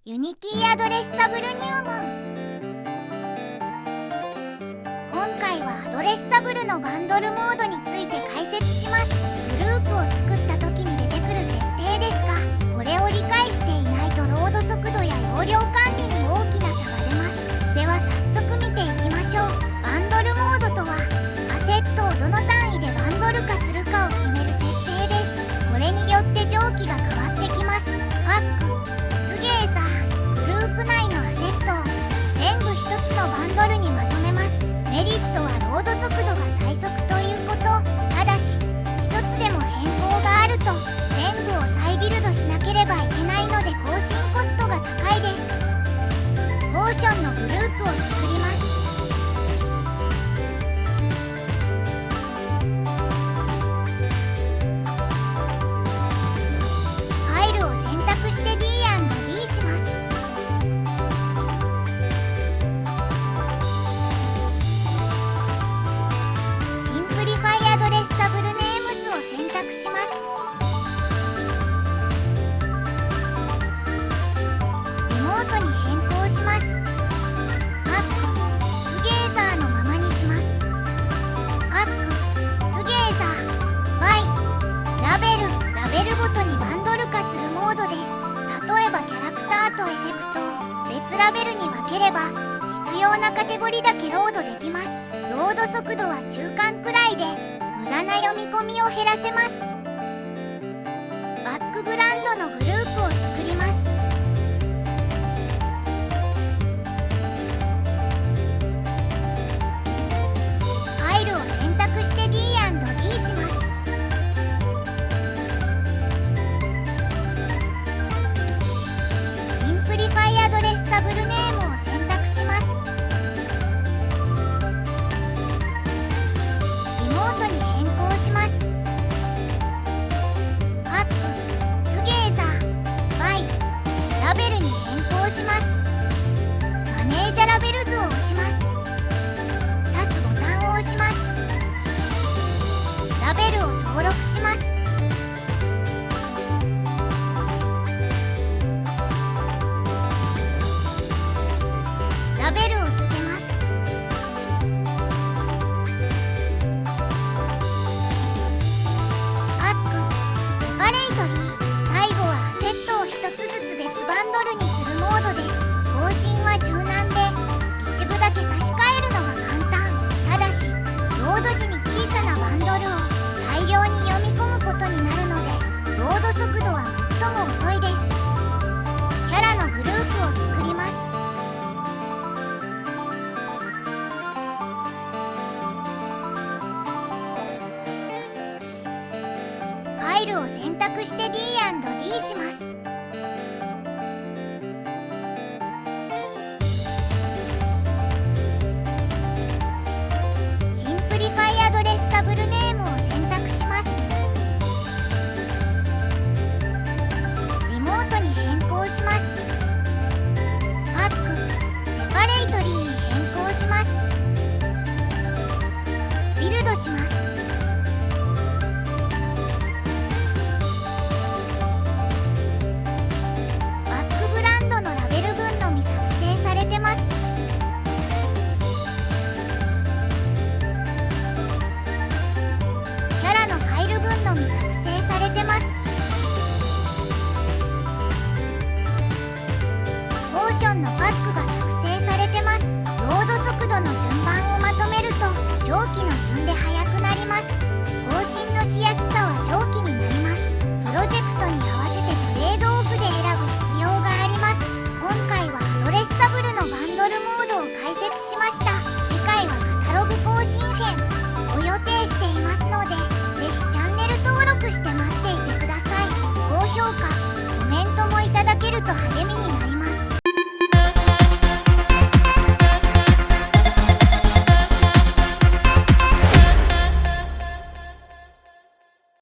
ユニティアドレッサブル入門。今回はアドレッサブルのバンドルモードについて解説します。グループを作った時に出てくる設定ですが、これを理解していないとロード速度や容量管理に大きな差が出ます。では早速見ていきましょう。バンドルモードとは、アセットをどの単位でバンドル化するかを決める設定です。これによって上記が変わってきます。パック、トゥゲーザー、グループ内のアセットを全部一つのバンドルにまとめます。メリットはロード速度が最速ということ。ただし、一つでも変更があると全部を再ビルドしなければいけないので更新コストが高いです。ポーションのグループを作ります。ファイルを選択して D&D します。シンプリファイアドレッサブルネームスを選択します。リモートに変更します。パック、トゥゲーザーのままにします。パック、トゥゲーザー、バイ、ラベルごとにバンドル化するモードです。例えばキャラクターとエフェクトを別ラベルに分ければ必要なカテゴリだけロードできます。ロード速度は中間くらいで無駄な読み込みを減らせます。バックグラウンドのグループを作ります。ファイルを選択して D&D します。シンプリファイアドレッサブルネームを選択します。リモートに変更します。パック、トゥゲーザー、バイ、ラベルに変更します。マネージャラベル図を押します。足すボタンを押します。ラベルを登録します。ラベルをつけます。パック、セパレートリー、最後はアセットを一つずつ別バンドルにするモードです。更新は柔軟で一部だけ差し替えるのが簡単。ただし、ロード時に小さなバンドルを大量に読み込むことになるので、ロード速度は最も遅いです。キャラのグループを作ります。ファイルを選択して D&D します。シンプリファイアドレッサブルネームを選択します。リモートに変更します。パック、セパレートリーに変更します。ビルドします。バックグラウンドのラベル群のみ作成されてます。キャラのファイル群のみ作成されてます。ポーションのパックが作成されてます。ロード速度の順番をまとめると上記の順で速くなります。更新のしやすさは上記になります。プロジェクトに合わせてトレードオフで選ぶ必要があります。今回はアドレッサブルのバンドルモードを解説しました。次回はカタログ更新編を予定していますので、ぜひチャンネル登録して待っていてください。高評価、コメントもいただけると励